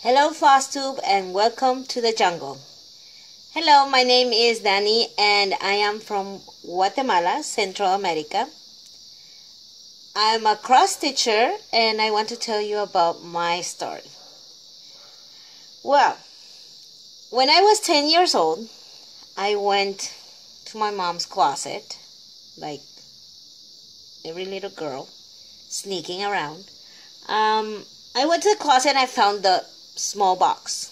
Hello Flosstube and welcome to the jungle. Hello, my name is Dani and I am from Guatemala, Central America. I'm a cross stitcher and I want to tell you about my story. Well, when I was 10 years old, I went to my mom's closet, like every little girl, sneaking around. I went to the closet and I found the small box.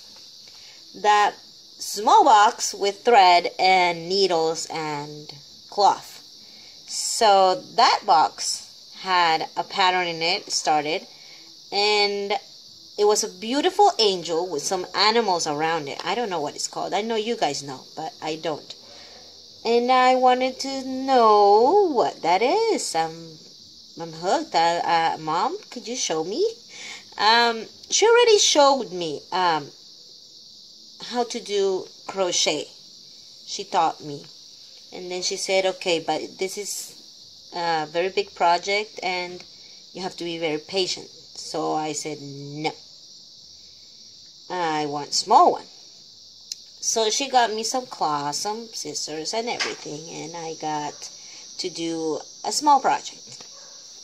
That small box with thread and needles and cloth. So that box had a pattern in it, started, and it was a beautiful angel with some animals around it. I don't know what it's called. I know you guys know, but I don't. And I wanted to know what that is. I'm hooked. Mom, could you show me? She already showed me how to do crochet. She taught me. And then she said, okay, but this is a very big project and you have to be very patient. So I said, no. I want small one. So she got me some claws, some scissors and everything. And I got to do a small project.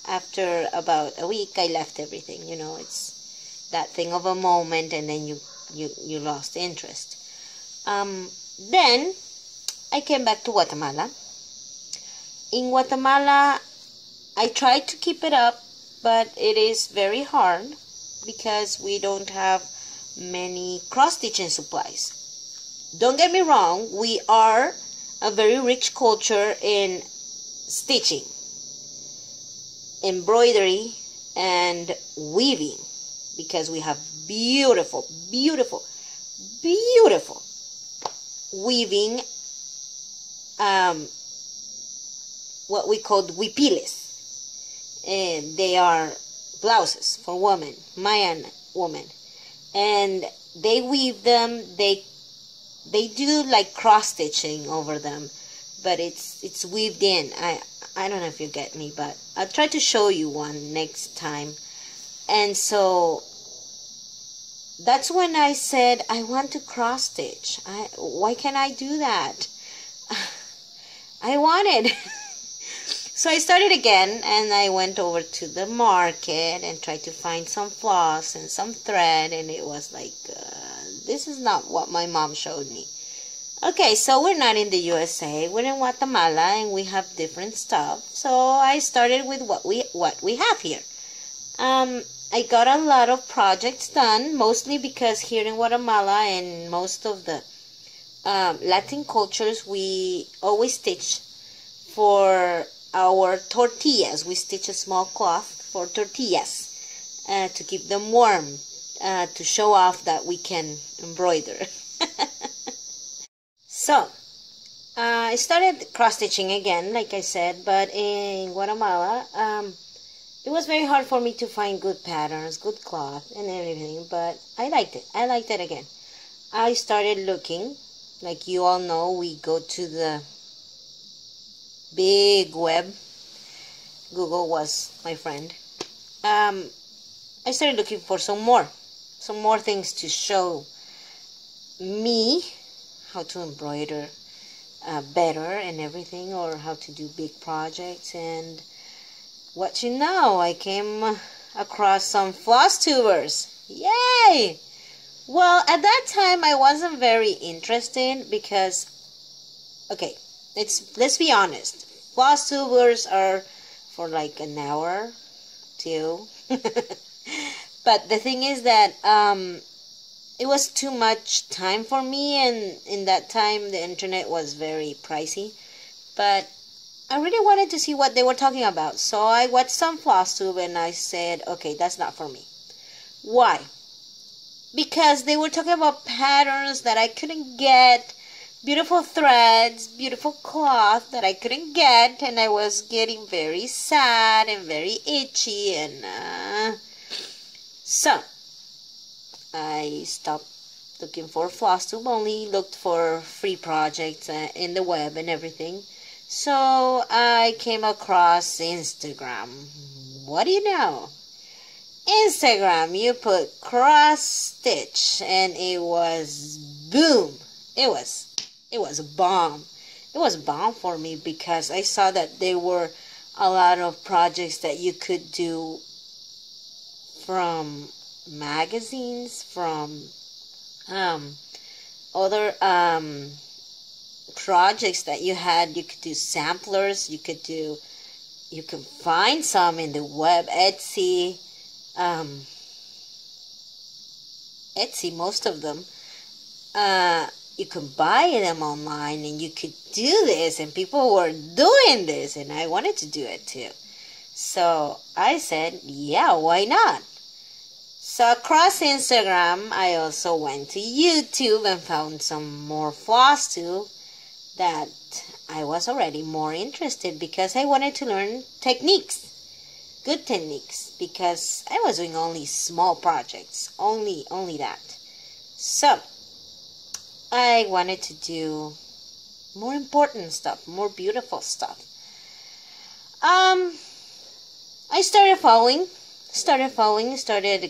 After about a week, I left everything. You know, it's that thing of a moment, and then you lost interest. Then I came back to Guatemala. In Guatemala, I tried to keep it up, but it is very hard because we don't have many cross-stitching supplies. Don't get me wrong, we are a very rich culture in stitching, embroidery, and weaving, because we have beautiful, beautiful, beautiful weaving, what we call huipiles. And they are blouses for women, Mayan women. And they weave them, they do like cross-stitching over them, but it's weaved in. I don't know if you get me, but I'll try to show you one next time. And so that's when I said, I want to cross stitch. Why can't I do that? I wanted. So I started again and I went over to the market and tried to find some floss and some thread, and it was like, this is not what my mom showed me. Okay, so we're not in the USA, we're in Guatemala and we have different stuff. So I started with what we have here. I got a lot of projects done, mostly because here in Guatemala and most of the Latin cultures, we always stitch for our tortillas. We stitch a small cloth for tortillas to keep them warm, to show off that we can embroider. So, I started cross-stitching again, like I said, but in Guatemala, it was very hard for me to find good patterns, good cloth, and everything, but I liked it. I liked it again. I started looking. Like you all know, we go to the big web. Google was my friend. I started looking for some more things to show me how to embroider better and everything, or how to do big projects. And what you know, I came across some floss tubers. Yay! Well, at that time I wasn't very interested because, okay, let's be honest, floss tubers are for like an hour, two. But the thing is that it was too much time for me, and in that time the internet was very pricey. But I really wanted to see what they were talking about. So I watched some Flosstube and I said, okay, that's not for me. Why? Because they were talking about patterns that I couldn't get, beautiful threads, beautiful cloth that I couldn't get, and I was getting very sad and very itchy, and so I stopped looking for Flosstube, only looked for free projects in the web and everything. So I came across Instagram. What do you know? Instagram, you put cross stitch, and it was boom. It was a bomb. It was a bomb for me because I saw that there were a lot of projects that you could do from magazines, from other projects that you had. You could do samplers. You could find some in the web, Etsy. Etsy, most of them. You can buy them online, and you could do this, and people were doing this, and I wanted to do it too. So I said, yeah, why not? So across Instagram, I also went to YouTube and found some more Flosstube that I was already more interested because I wanted to learn techniques. Good techniques, because I was doing only small projects, only that. So I wanted to do more important stuff, more beautiful stuff. I started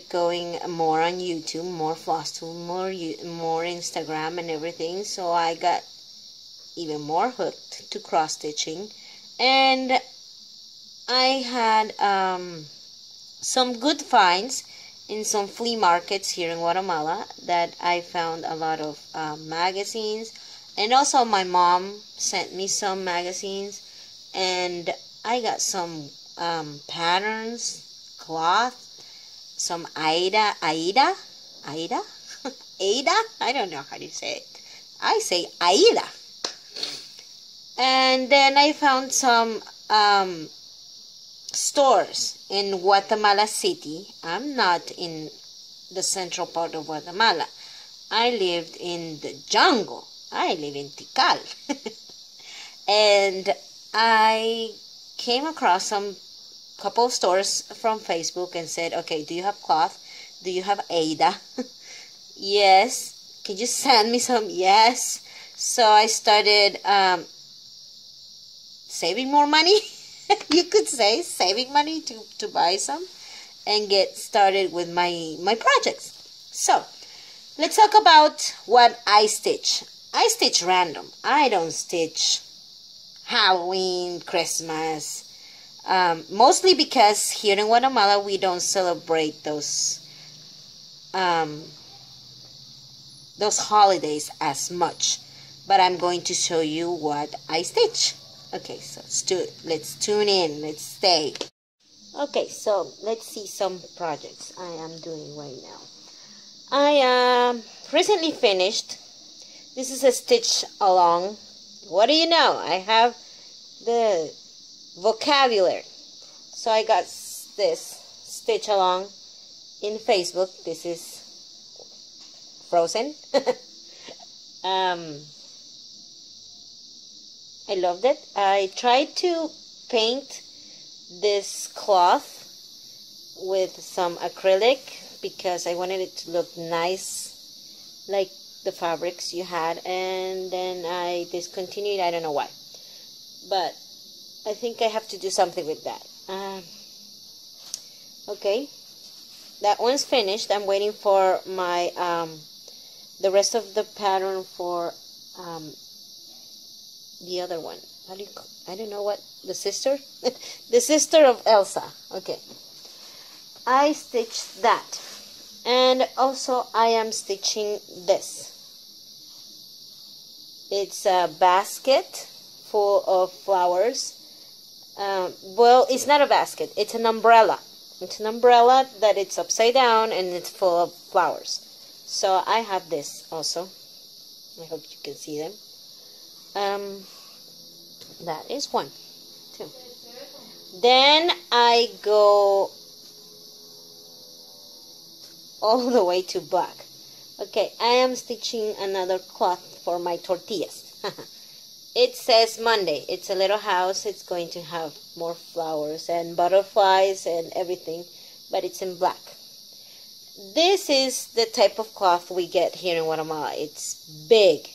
going more on YouTube, more Flosstube, more Instagram and everything. So I got even more hooked to cross stitching, and I had some good finds in some flea markets here in Guatemala that I found a lot of magazines, and also my mom sent me some magazines, and I got some patterns, cloth, some Aida, Ada, I don't know how to say it. I say Aida. And then I found some stores in Guatemala City. I'm not in the central part of Guatemala. I lived in the jungle. I live in Tikal. And I came across some couple of stores from Facebook and said, okay, do you have cloth? Do you have Ada? Yes. Can you send me some? Yes. So I started saving more money. You could say saving money to buy some and get started with my projects. So let's talk about what I stitch. I stitch random. I don't stitch Halloween, Christmas, mostly because here in Guatemala we don't celebrate those holidays as much. But I'm going to show you what I stitch. Okay, so let's tune in. Let's stay. Okay, so let's see some projects I am doing right now. I recently finished. This is a stitch along. What do you know? I have the vocabulary. So I got this stitch along in Facebook. This is Frozen. I loved it. I tried to paint this cloth with some acrylic because I wanted it to look nice, like the fabrics you had, and then I discontinued. I don't know why, but I think I have to do something with that. Okay, that one's finished. I'm waiting for my the rest of the pattern for the other one. How do you call, I don't know what, the sister? The sister of Elsa. Okay. I stitched that. And also I am stitching this. It's a basket full of flowers. Well, it's not a basket. It's an umbrella. It's an umbrella that it's upside down and it's full of flowers. So I have this also. I hope you can see them. That is one, two. Then I go all the way to black. Okay, I am stitching another cloth for my tortillas. It says Monday. It's a little house. It's going to have more flowers and butterflies and everything, but it's in black. This is the type of cloth we get here in Guatemala. It's big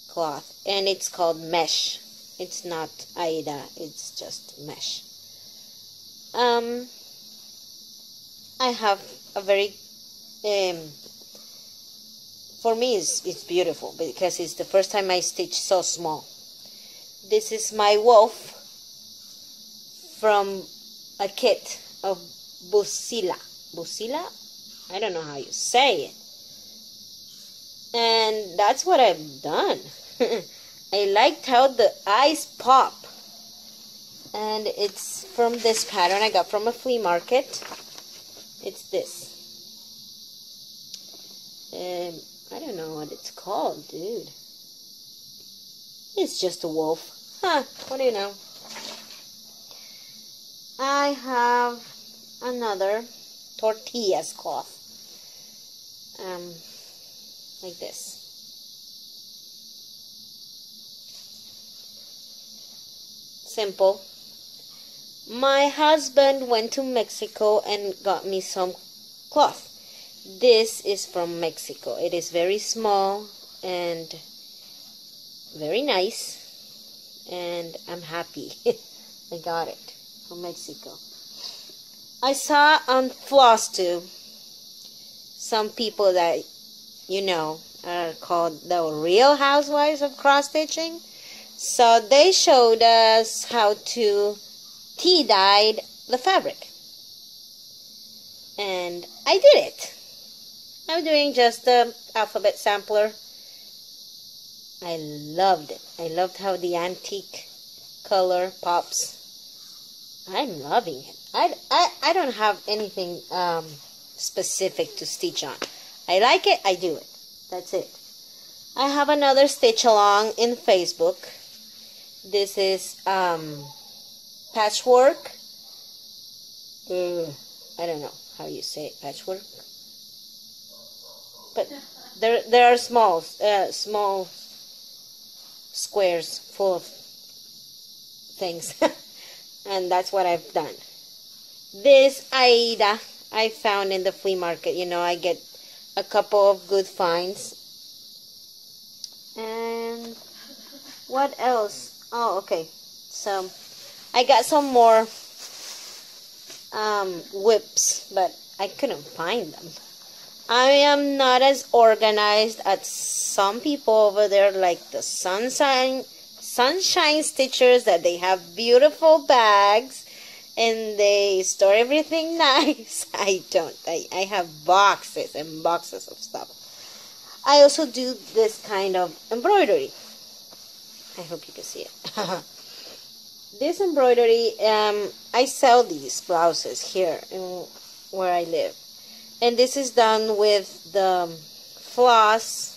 cloth, and it's called mesh. It's not Aida, it's just mesh. I have a very, for me it's beautiful because it's the first time I stitch so small. This is my wolf from a kit of Busila. Busila? I don't know how you say it. And that's what I've done. I liked how the eyes pop. And it's from this pattern I got from a flea market. It's this. I don't know what it's called, dude. It's just a wolf. Huh, what do you know? I have another tortillas cloth. Like this. Simple. My husband went to Mexico and got me some cloth. This is from Mexico. It is very small and very nice, and I'm happy I got it from Mexico. I saw on Flosstube some people that are called the Real Housewives of Cross Stitching. So they showed us how to tea dye the fabric, and I did it. I'm doing just the alphabet sampler. I loved it. I loved how the antique color pops. I'm loving it. I don't have anything specific to stitch on. I like it, I do it. That's it. I have another stitch along in Facebook. This is patchwork. I don't know how you say it, patchwork. But there are small squares full of things. And that's what I've done. This Aida I found in the flea market. I get a couple of good finds. And what else? Oh, okay. So I got some more whips, but I couldn't find them. I am not as organized as some people over there, like the sunshine stitchers, that they have beautiful bags and they store everything nice. I don't. I have boxes and boxes of stuff. I also do this kind of embroidery. I hope you can see it. This embroidery, I sell these blouses here where I live. And this is done with the floss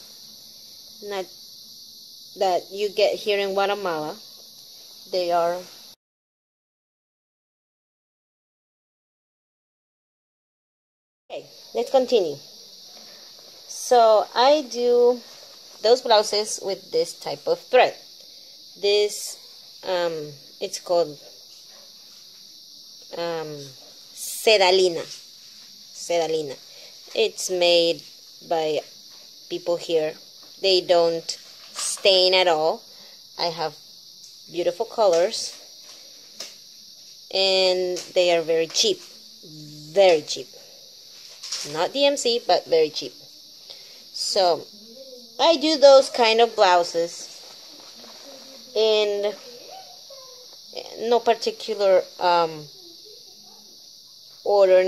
that you get here in Guatemala. They are okay. Let's continue. So I do those blouses with this type of thread. This it's called sedalina. It's made by people here. They don't stain at all. I have beautiful colors, and they are very cheap. Very cheap. Not DMC, but very cheap. So I do those kind of blouses in no particular order.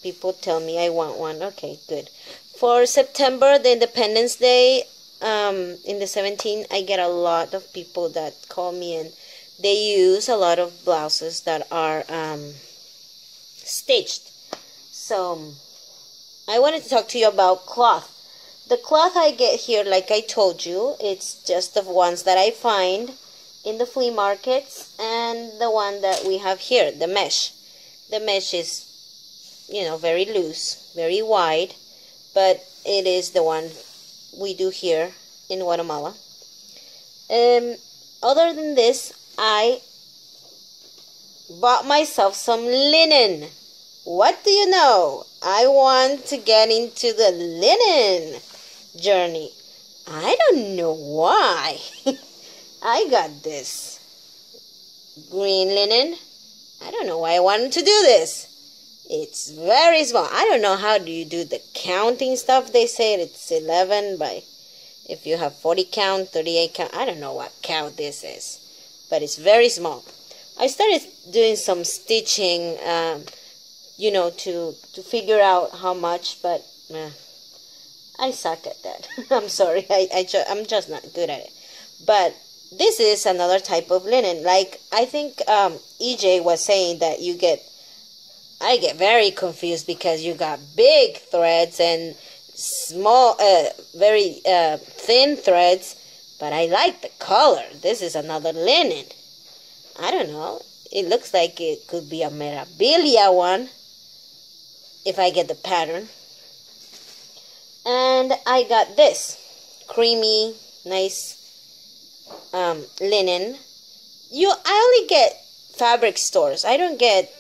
People tell me I want one. Okay, good. For September, the Independence Day, in the 17th, I get a lot of people that call me, and they use a lot of blouses that are stitched. So I wanted to talk to you about cloth. The cloth I get here, like I told you, it's just the ones that I find in the flea markets, and the one that we have here, the mesh. The mesh is, very loose, very wide, but it is the one we do here in Guatemala. Other than this, I bought myself some linen. What do you know? I want to get into the linen journey. I don't know why. I got this green linen I don't know why I wanted to do this. It's very small. I don't know how do you do the counting stuff. They say it's 11 by, if you have 40 count, 38 count. I don't know what count this is, but it's very small. I started doing some stitching, you know, to figure out how much, but I suck at that. I'm sorry. I'm just not good at it. But this is another type of linen. Like, I think EJ was saying that I get very confused because you got big threads and small, very thin threads. But I like the color. This is another linen. I don't know. It looks like it could be a Mirabilia one if I get the pattern. And I got this creamy, nice linen. I only get fabric stores. I don't get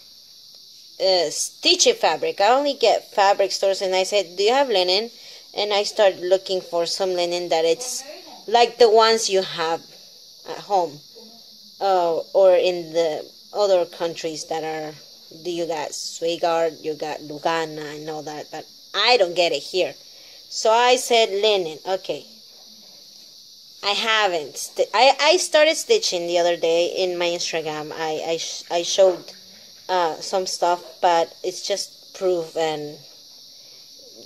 stitchy fabric. I only get fabric stores. And I said, do you have linen? And I started looking for some linen that it's like the ones you have at home, or in the other countries that are, you got Swigard, you got Lugana and all that, but I don't get it here. So I said linen. Okay. I haven't. I started stitching the other day in my Instagram. I showed some stuff, but it's just proof and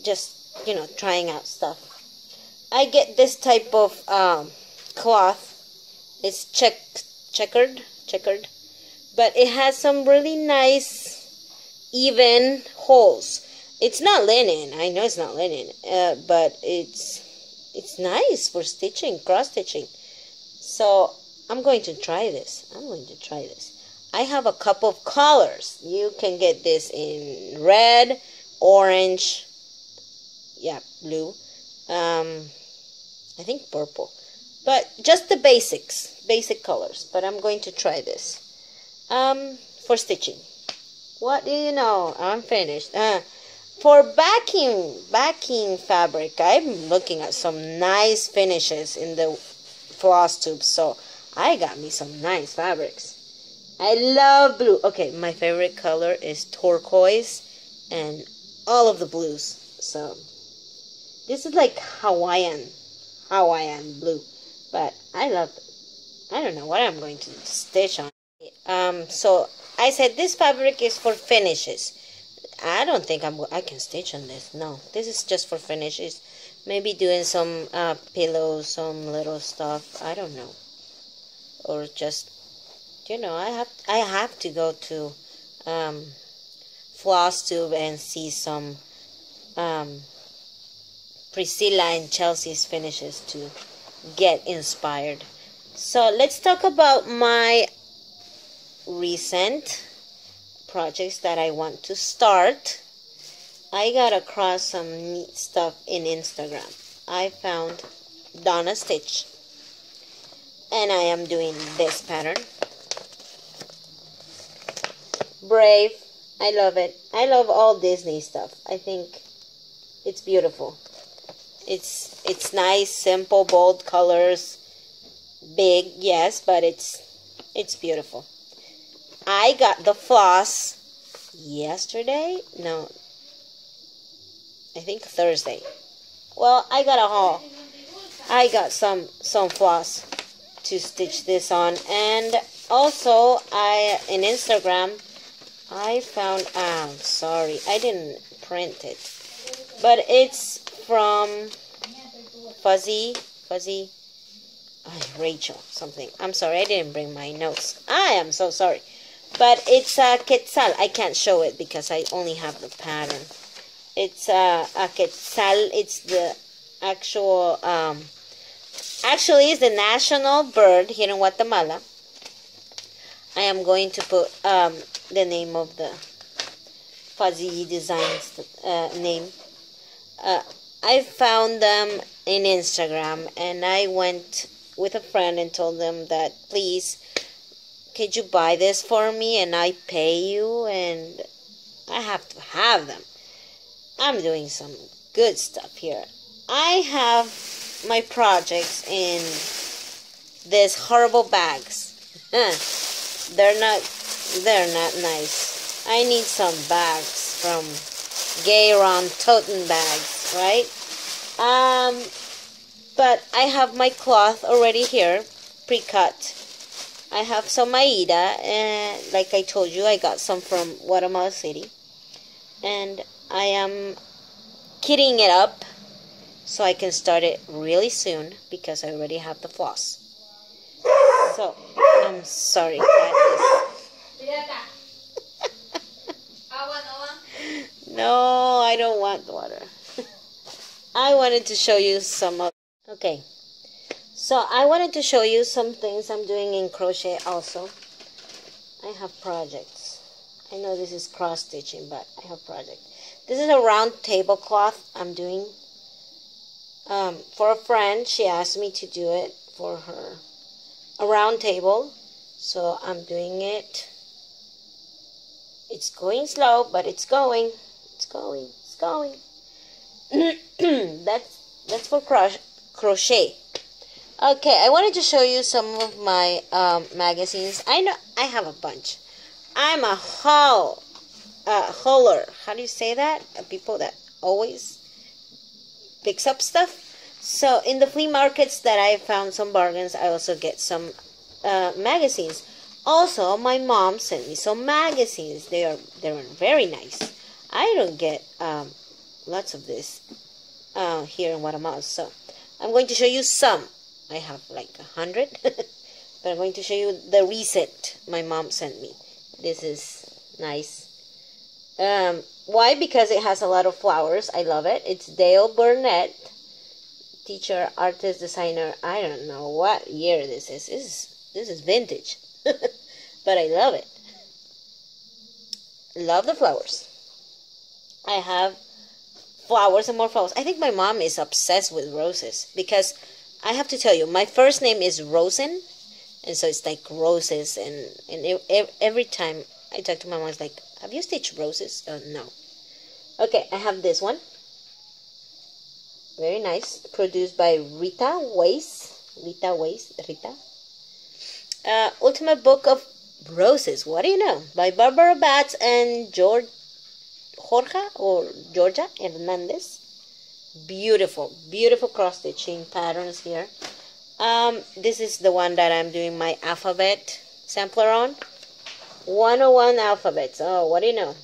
just, you know, trying out stuff. I get this type of cloth. It's checkered, but it has some really nice even holes. It's not linen. I know it's not linen, but it's nice for stitching, cross stitching. So I'm going to try this. I have a couple of colors. You can get this in red, orange, yeah, blue. I think purple. But just the basic colors. But I'm going to try this for stitching. What do you know? I'm finished. For backing fabric, I'm looking at some nice finishes in the Flosstube. So I got me some nice fabrics. I love blue. Okay, my favorite color is turquoise and all of the blues. So this is like Hawaiian blue, but I love it. I don't know what I'm going to stitch on. So I said this fabric is for finishes. I don't think I can stitch on this. No, this is just for finishes. Maybe doing some pillows, some little stuff. I don't know, or just, you know, I have to go to Flosstube and see some Priscilla and Chelsea's finishes to get inspired. So let's talk about my recent projects that I want to start. I got across some neat stuff in Instagram. I found Donna Stitch, and I am doing this pattern. Brave. I love it. I love all Disney stuff. I think it's beautiful. It's nice, simple, bold colors. Big, yes, but it's beautiful. I got the floss yesterday. No, I think Thursday. Well, I got a haul. I got some floss to stitch this on, and also in Instagram I found. Sorry, I didn't print it, but it's from Fuzzy. Rachel something. I'm sorry, I didn't bring my notes. I am so sorry. But it's a quetzal. I can't show it because I only have the pattern. It's a quetzal. It's the actual, actually it's the national bird here in Guatemala. I am going to put the name of the Fuzzy Designs name. I found them in Instagram, and I went with a friend and told them that, please, could you buy this for me and I pay you, and I have to have them. I'm doing some good stuff here. I have my projects in these horrible bags. They're not they're not nice. I need some bags from Gay Ron Toten bags, right? But I have my cloth already here, pre-cut. I have some Aida, and like I told you, I got some from Guatemala City. And I am kitting it up so I can start it really soon because I already have the floss. So, I'm sorry. No, I don't want water. I wanted to show you some of... Okay. So, I wanted to show you some things I'm doing in crochet also. I have projects. I know this is cross stitching, but I have projects. This is a round tablecloth I'm doing. For a friend, she asked me to do it for her. A round table. So, I'm doing it. It's going slow, but it's going. It's going. It's going. That's for crochet. Okay, I wanted to show you some of my magazines. I know I have a bunch. I'm a hauler. How do you say that? People that always picks up stuff. So in the flea markets that I found some bargains, I also get some magazines. Also, my mom sent me some magazines. They're very nice. I don't get lots of this here in Guatemala. So I'm going to show you some. I have like 100, but I'm going to show you the recent my mom sent me. This is nice. Why? Because it has a lot of flowers. I love it. It's Dale Burnett, teacher, artist, designer. I don't know what year this is. This is vintage, but I love it. Love the flowers. I have flowers and more flowers. I think my mom is obsessed with roses because I have to tell you, my first name is Rosen, and so it's like roses, and every time I talk to my mom, it's like, have you stitched roses? No. Okay, I have this one. Very nice. Produced by Rita Weiss. Ultimate Book of Roses. What do you know? By Barbara Batts and Georgia Hernandez. Beautiful, beautiful cross stitching patterns here. This is the one that I'm doing my alphabet sampler on. 101 alphabets. Oh, what do you know?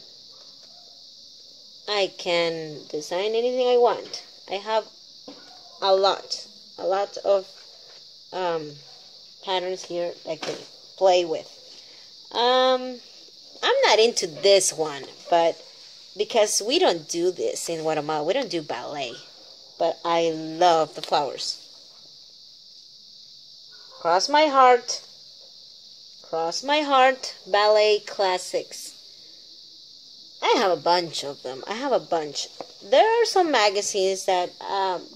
I can design anything I want. I have a lot of patterns here I can play with. I'm not into this one, but because we don't do this in Guatemala, we don't do ballet, but I love the flowers. Cross my heart, ballet classics. I have a bunch of them. I have a bunch. There are some magazines that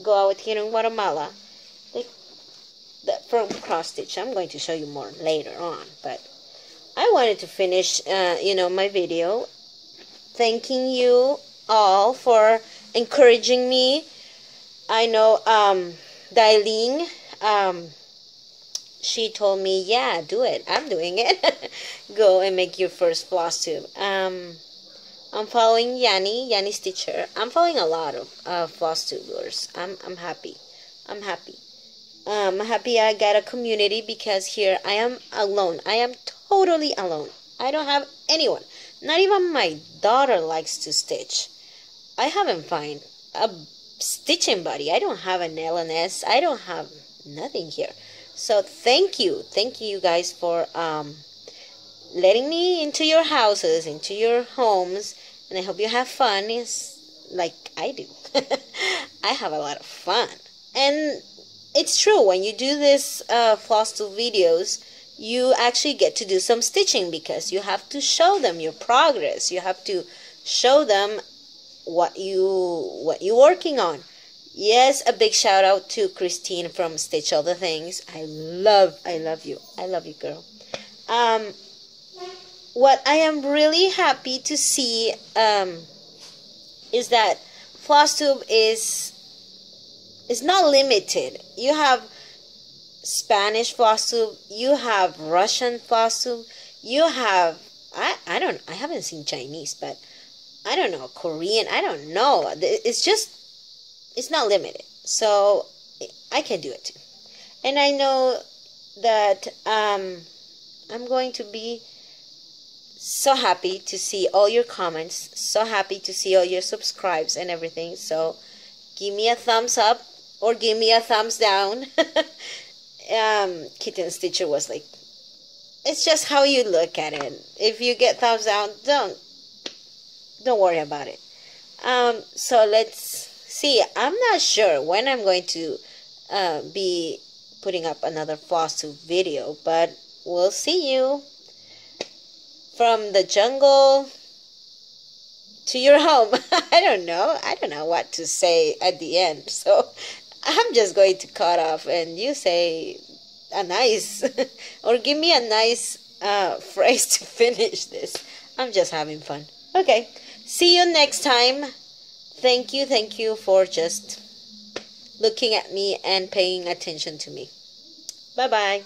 go out here in Guatemala from cross stitch. I'm going to show you more later on, but I wanted to finish, my video thanking you all for encouraging me. I know Dailene, she told me, yeah, do it. I'm doing it. Go and make your first floss tube. I'm following Yanni Stitcher. I'm following a lot of floss tubers. I'm happy. I'm happy I got a community because here I am alone. I am totally alone. I don't have anyone. Not even my daughter likes to stitch. I haven't found a stitching buddy. I don't have an LNS. I don't have nothing here. So thank you guys for letting me into your houses, into your homes, and I hope you have fun. It's like I do. I have a lot of fun, and it's true when you do this Flosstube videos. You actually get to do some stitching because you have to show them your progress. You have to show them what you're working on. Yes, a big shout out to Christine from Stitch All the Things. I love you. I love you, girl. What I am really happy to see is that Flosstube is not limited. You have Spanish Flosstube, you have Russian Flosstube, you have I haven't seen Chinese, but I don't know, Korean, I don't know. It's not limited. So I can do it too. And I know that I'm going to be so happy to see all your comments, so happy to see all your subscribes and everything. So give me a thumbs up or give me a thumbs down. Kitten Stitcher was like, it's just how you look at it. If you get thumbs down, don't worry about it. So let's see. I'm not sure when I'm going to be putting up another Flosstube video, but we'll see you. From the jungle to your home. I don't know what to say at the end. So I'm just going to cut off and you say a nice, or give me a nice phrase to finish this. I'm just having fun. Okay. See you next time. Thank you for just looking at me and paying attention to me. Bye-bye.